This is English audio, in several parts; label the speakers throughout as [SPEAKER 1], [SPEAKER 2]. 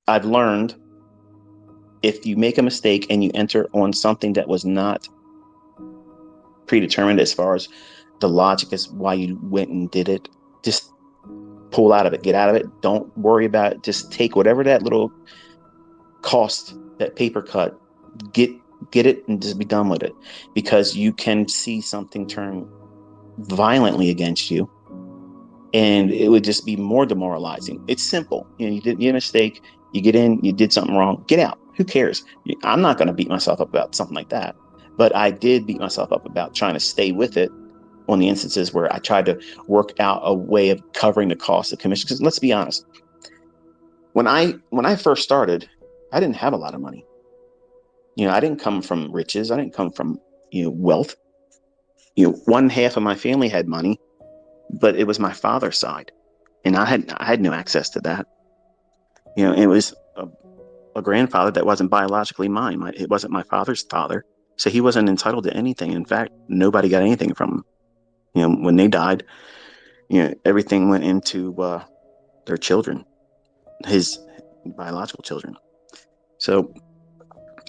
[SPEAKER 1] I've learned if you make a mistake and you enter on something that was not predetermined as far as the logic as why you went and did it, just pull out of it, get out of it. Don't worry about it. Just take whatever that little cost, that paper cut, get it and just be done with it, because you can see something turn violently against you and it would just be more demoralizing. It's simple. You did a mistake, you get in, you did something wrong, get out. Who cares? I'm not going to beat myself up about something like that. But I did beat myself up about trying to stay with it on the instances where I tried to work out a way of covering the cost of commission. Because let's be honest, when I first started, I didn't have a lot of money. I didn't come from riches. I didn't come from wealth. One half of my family had money, but it was my father's side, and I had no access to that. It was a grandfather that wasn't biologically mine. It wasn't my father's father, so he wasn't entitled to anything. In fact, nobody got anything from him. When they died, everything went into their children, his biological children. So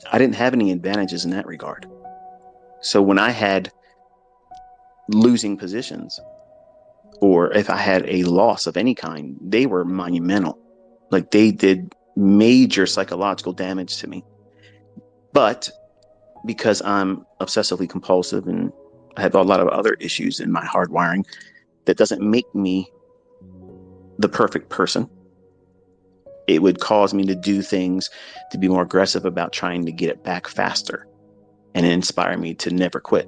[SPEAKER 1] I didn't have any advantages in that regard. So when I had losing positions, or if I had a loss of any kind, they were monumental. Like, they did major psychological damage to me. But because I'm obsessively compulsive and I have a lot of other issues in my hardwiring, that doesn't make me the perfect person. It would cause me to do things, to be more aggressive about trying to get it back faster, and inspire me to never quit.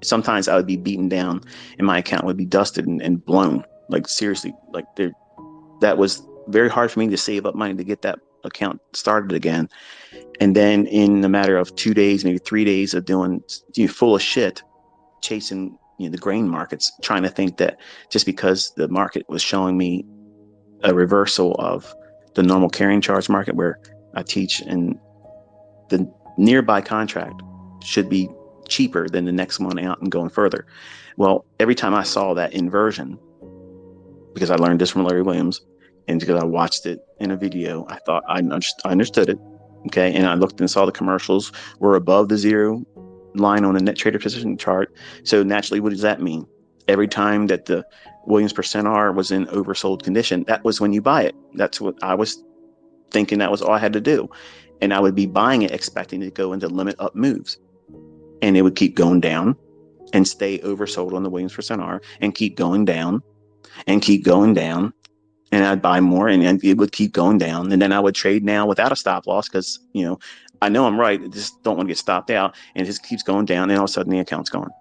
[SPEAKER 1] Sometimes I would be beaten down and my account would be dusted and blown. Like, seriously, like that was very hard for me to save up money to get that account started again. And then in the matter of 2 days, maybe 3 days of doing full of shit, chasing the grain markets, trying to think that just because the market was showing me a reversal of the normal carrying charge market, where I teach, and the nearby contract should be cheaper than the next one out and going further. Well, every time I saw that inversion, because I learned this from Larry Williams, and because I watched it in a video, I thought I understood it. Okay. And I looked and saw the commercials were above the zero line on the net trader position chart. So naturally, what does that mean? Every time that the Williams percent R was in oversold condition, that was when you buy it. That's what I was thinking. That was all I had to do. And I would be buying it, expecting to go into limit up moves. And it would keep going down and stay oversold on the Williams percent R, and keep going down and keep going down. And I'd buy more, and it would keep going down. And then I would trade now without a stop loss, because, I know I'm right. I just don't want to get stopped out. And it just keeps going down. And all of a sudden the account's gone.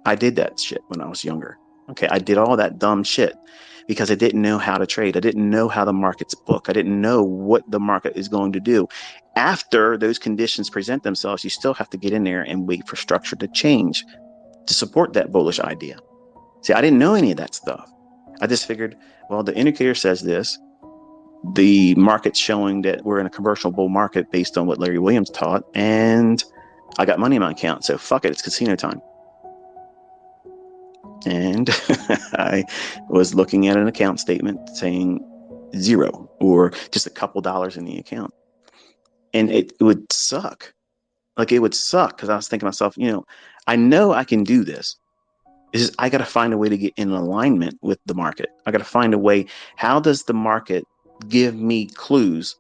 [SPEAKER 1] I did that shit when I was younger. Okay. I did all that dumb shit because I didn't know how to trade. I didn't know how the markets book. I didn't know what the market is going to do. After those conditions present themselves, you still have to get in there and wait for structure to change to support that bullish idea. See, I didn't know any of that stuff. I just figured, well, the indicator says this. The market's showing that we're in a commercial bull market based on what Larry Williams taught, and I got money in my account, so fuck it, it's casino time. And I was looking at an account statement saying zero, or just a couple dollars in the account, and it would suck. Like, it would suck, because I was thinking to myself, I know I can do this. It's just, I got to find a way to get in alignment with the market. I got to find a way. How does the market give me clues,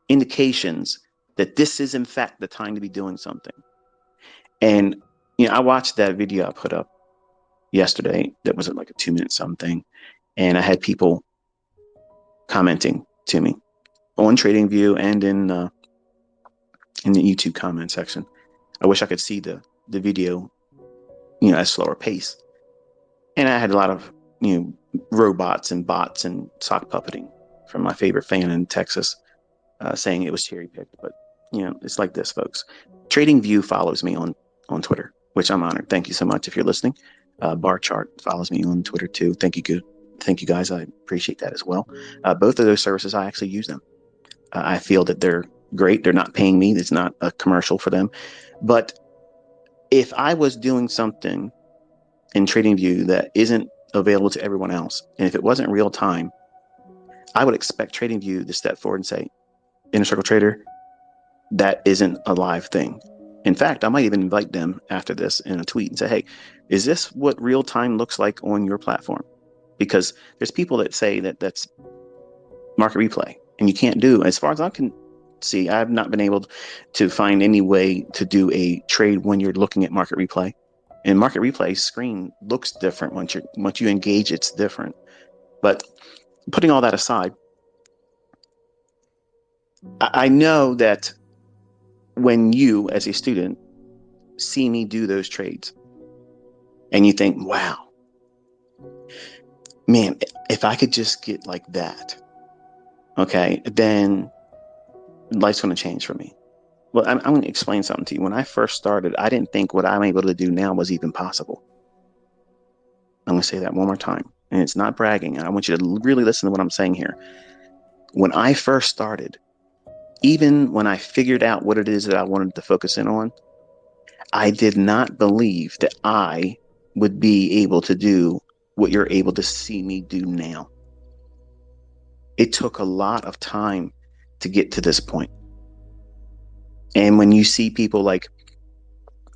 [SPEAKER 1] indications that this is in fact the time to be doing something? And I watched that video I put up yesterday that was like a 2-minute something, and I had people commenting to me on TradingView and in the YouTube comment section. I wish I could see the video at a slower pace. And I had a lot of robots and bots and sock puppeting from my favorite fan in Texas, saying it was cherry picked. But it's like this, folks. TradingView follows me on Twitter, which I'm honored. Thank you so much if you're listening. Bar Chart follows me on Twitter too. Thank you guys. I appreciate that as well. Both of those services, I actually use them. I feel that they're great. They're not paying me. It's not a commercial for them. But if I was doing something in TradingView that isn't available to everyone else, and if it wasn't real time, I would expect TradingView to step forward and say, Inner Circle Trader, that isn't a live thing. In fact, I might even invite them after this in a tweet and say, hey, is this what real time looks like on your platform? Because there's people that say that that's market replay, and you can't do, as far as I can see, I've not been able to find any way to do a trade when you're looking at market replay. And market replay screen looks different once you engage, it's different. But putting all that aside, I know that when you, as a student, see me do those trades and you think, wow, man, if I could just get like that, okay, then life's going to change for me. Well, I'm going to explain something to you. When I first started, I didn't think what I'm able to do now was even possible. I'm going to say that one more time. And it's not bragging. I want you to really listen to what I'm saying here. When I first started, even when I figured out what it is that I wanted to focus in on, I did not believe that I would be able to do what you're able to see me do now. It took a lot of time to get to this point. And when you see people like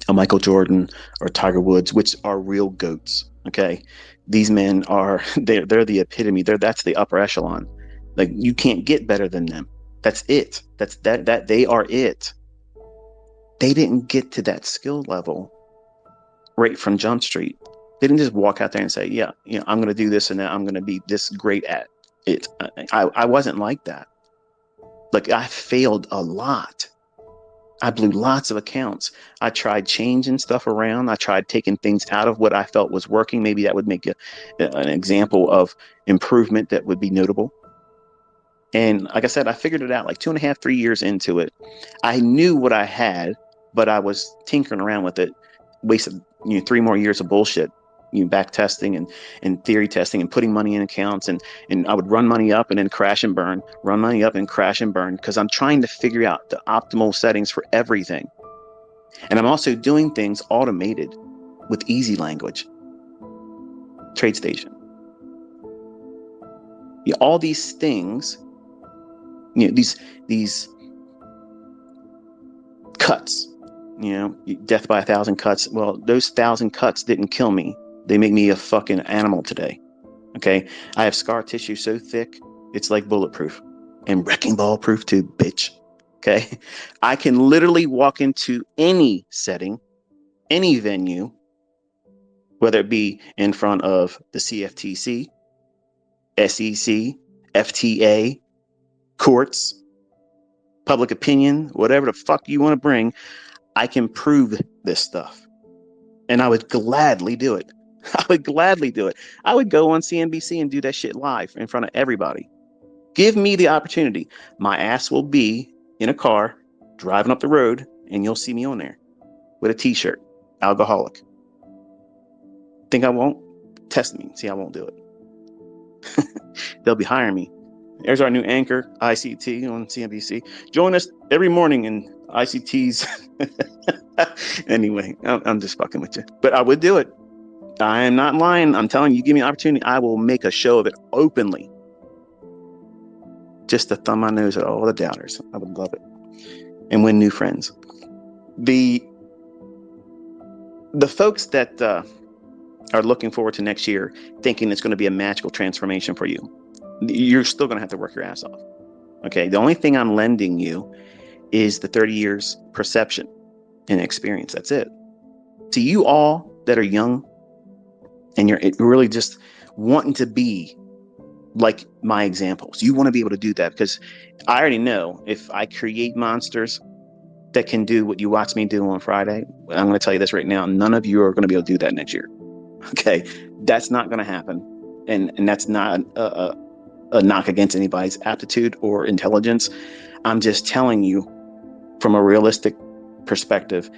[SPEAKER 1] a Michael Jordan or Tiger Woods, which are real goats, okay, these men are they're the epitome. That's the upper echelon. Like, you can't get better than them. That's it. That they are it. They didn't get to that skill level right from Jump Street. They didn't just walk out there and say, yeah, I'm going to do this and that, I'm going to be this great at it. I wasn't like that. Like, I failed a lot. I blew lots of accounts. I tried changing stuff around. I tried taking things out of what I felt was working. Maybe that would make an example of improvement that would be notable. And like I said, I figured it out like 2.5, 3 years into it. I knew what I had, but I was tinkering around with it, wasted 3 more years of bullshit, back testing and theory testing and putting money in accounts. And I would run money up and then crash and burn, run money up and crash and burn, because I'm trying to figure out the optimal settings for everything. And I'm also doing things automated with easy language. TradeStation. All these things, these cuts, death by 1,000 cuts. Well, those 1,000 cuts didn't kill me. They make me a fucking animal today. Okay. I have scar tissue so thick, it's like bulletproof, and wrecking ball proof too, bitch. Okay. I can literally walk into any setting, any venue, whether it be in front of the CFTC, SEC, FTA, courts, public opinion, whatever the fuck you want to bring. I can prove this stuff. And I would gladly do it. I would gladly do it. I would go on CNBC and do that shit live in front of everybody. Give me the opportunity. My ass will be in a car driving up the road, and you'll see me on there with a t-shirt. Alcoholic. Think I won't? Test me. See, I won't do it. They'll be hiring me. There's our new anchor, ICT, on CNBC. Join us every morning in ICT's. Anyway, I'm just fucking with you. But I would do it. I am not lying. I'm telling you, give me an opportunity, I will make a show of it openly. Just to thumb my nose at all the doubters. I would love it. And win new friends. The folks that are looking forward to next year, thinking it's going to be a magical transformation for you, you're still going to have to work your ass off. Okay. The only thing I'm lending you is the 30 years perception and experience. That's it. To you all that are young and you're really just wanting to be like my examples, you want to be able to do that, because I already know if I create monsters that can do what you watch me do on Friday, I'm going to tell you this right now, none of you are going to be able to do that next year. Okay. That's not going to happen. And that's not a knock against anybody's aptitude or intelligence. I'm just telling you from a realistic perspective,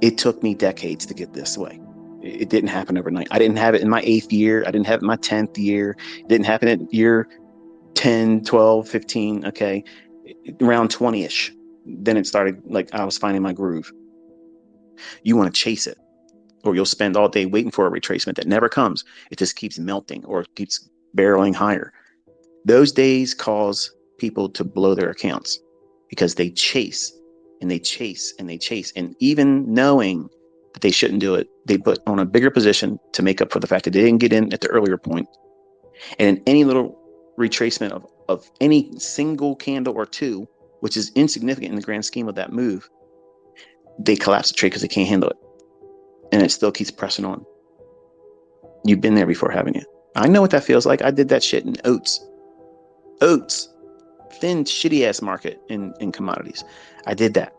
[SPEAKER 1] it took me decades to get this way. It didn't happen overnight. I didn't have it in my 8th year. I didn't have it in my 10th year. It didn't happen in year 10, 12, 15. Okay. Around 20-ish. Then it started, like, I was finding my groove. You want to chase it, or you'll spend all day waiting for a retracement that never comes. It just keeps melting or keeps barreling higher. Those days cause people to blow their accounts because they chase and they chase and they chase. And even knowing that they shouldn't do it, they put on a bigger position to make up for the fact that they didn't get in at the earlier point. And in any little retracement of any single candle or two, which is insignificant in the grand scheme of that move, they collapse the trade because they can't handle it. And it still keeps pressing on. You've been there before, haven't you? I know what that feels like. I did that shit in oats, thin, shitty ass market in commodities. I did that.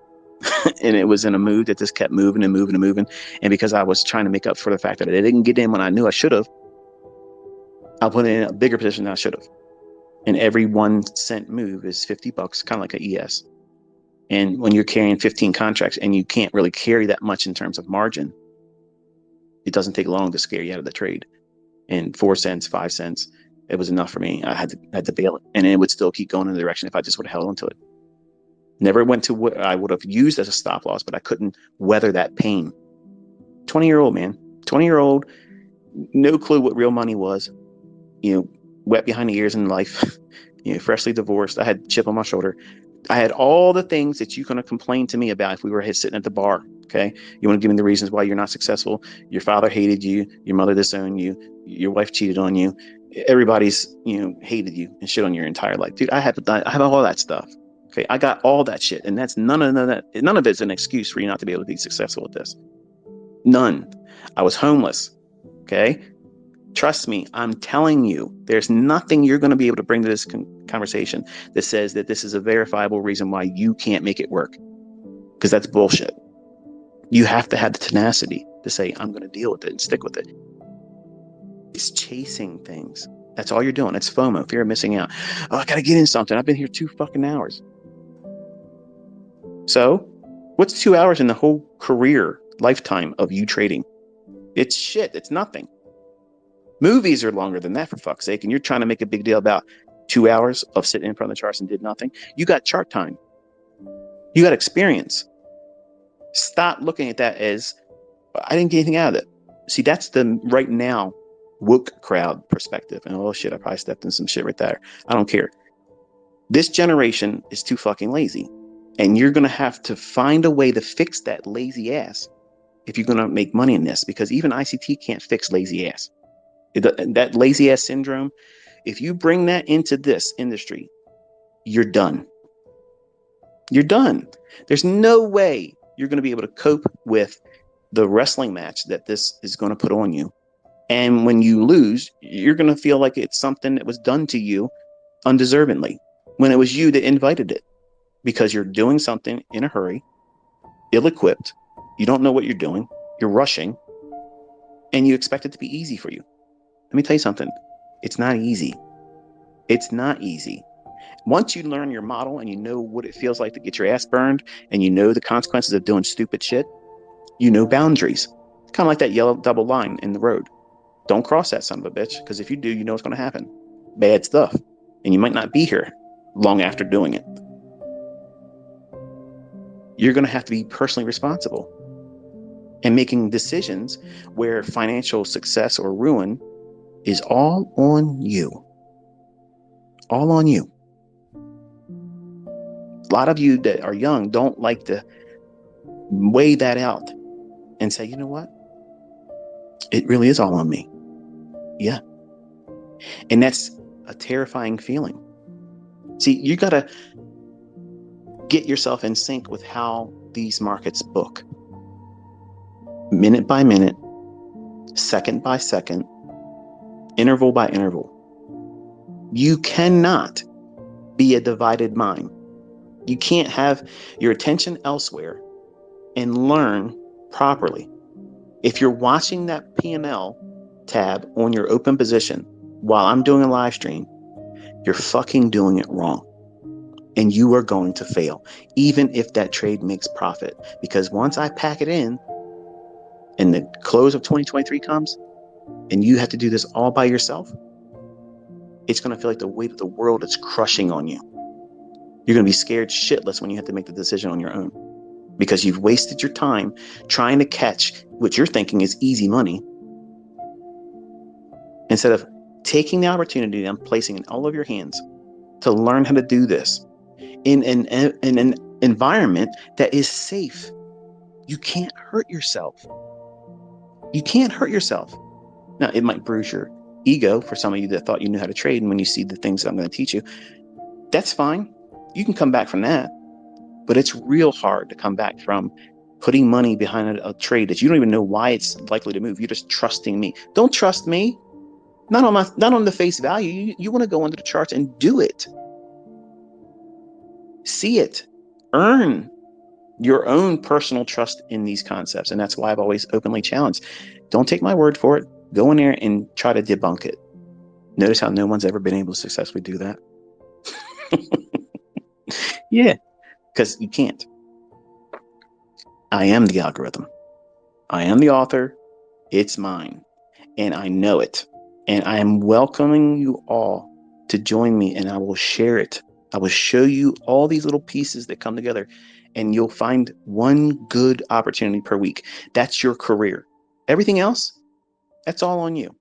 [SPEAKER 1] And it was in a mood that just kept moving and moving and moving. And because I was trying to make up for the fact that I didn't get in when I knew I should have, I put in a bigger position than I should have. And every 1 cent move is $50, kind of like an ES. And when you're carrying 15 contracts and you can't really carry that much in terms of margin, it doesn't take long to scare you out of the trade. And 4 cents, 5 cents, it was enough for me. I had to bail it, and it would still keep going in the direction if I just would have held onto it. Never went to what I would have used as a stop loss, but I couldn't weather that pain. 20-year-old man, 20-year-old, no clue what real money was, wet behind the ears in life, freshly divorced. I had a chip on my shoulder. I had all the things that you're going to complain to me about if we were sitting at the bar. Okay. You want to give me the reasons why you're not successful. Your father hated you. Your mother disowned you. Your wife cheated on you. Everybody's, hated you and shit on your entire life. Dude, I have all that stuff. Okay. I got all that shit. And that's none of it's an excuse for you not to be able to be successful at this. None. I was homeless. Okay. Trust me, I'm telling you, there's nothing you're going to be able to bring to this conversation that says that this is a verifiable reason why you can't make it work. Because that's bullshit. You have to have the tenacity to say, I'm going to deal with it and stick with it. It's chasing things. That's all you're doing. It's FOMO, fear of missing out. Oh, I got to get in something. I've been here 2 fucking hours. So what's 2 hours in the whole career lifetime of you trading? It's shit. It's nothing. Movies are longer than that, for fuck's sake. And you're trying to make a big deal about 2 hours of sitting in front of the charts and did nothing. You got chart time. You got experience. Stop looking at that as, I didn't get anything out of it. See, that's the right now woke crowd perspective. And oh shit, I probably stepped in some shit right there. I don't care. This generation is too fucking lazy. And you're going to have to find a way to fix that lazy ass if you're going to make money in this. Because even ICT can't fix lazy ass. That lazy ass syndrome, if you bring that into this industry, you're done. You're done. There's no way you're going to be able to cope with the wrestling match that this is going to put on you. And when you lose, you're going to feel like it's something that was done to you undeservingly when it was you that invited it, because you're doing something in a hurry, ill-equipped. You don't know what you're doing. You're rushing, and you expect it to be easy for you. Let me tell you something. It's not easy. It's not easy. Once you learn your model and you know what it feels like to get your ass burned, and you know the consequences of doing stupid shit, you know boundaries. Kind of like that yellow double line in the road. Don't cross that son of a bitch, because if you do, you know what's going to happen. Bad stuff. And you might not be here long after doing it. You're going to have to be personally responsible and making decisions where financial success or ruin is all on you. All on you. A lot of you that are young don't like to weigh that out and say, you know what? It really is all on me. Yeah. And that's a terrifying feeling. See, you got to get yourself in sync with how these markets book. Minute by minute, second by second, interval by interval. You cannot be a divided mind. You can't have your attention elsewhere and learn properly. If you're watching that P&L tab on your open position while I'm doing a live stream, you're fucking doing it wrong. And you are going to fail, even if that trade makes profit. Because once I pack it in and the close of 2023 comes and you have to do this all by yourself, it's going to feel like the weight of the world is crushing on you. You're going to be scared shitless when you have to make the decision on your own, because you've wasted your time trying to catch what you're thinking is easy money instead of taking the opportunity I'm placing in all of your hands to learn how to do this in an environment that is safe. You can't hurt yourself. You can't hurt yourself. Now, it might bruise your ego for some of you that thought you knew how to trade. And when you see the things that I'm going to teach you, that's fine. You can come back from that. But it's real hard to come back from putting money behind a trade that you don't even know why it's likely to move. You're just trusting me. Don't trust me. Not on the face value. You want to go under the charts and do it. See it. Earn your own personal trust in these concepts. And that's why I've always openly challenged. Don't take my word for it. Go in there and try to debunk it. Notice how no one's ever been able to successfully do that. Yeah, because you can't. I am the algorithm. I am the author. It's mine. And I know it. And I am welcoming you all to join me, and I will share it. I will show you all these little pieces that come together, and you'll find one good opportunity per week. That's your career. Everything else, that's all on you.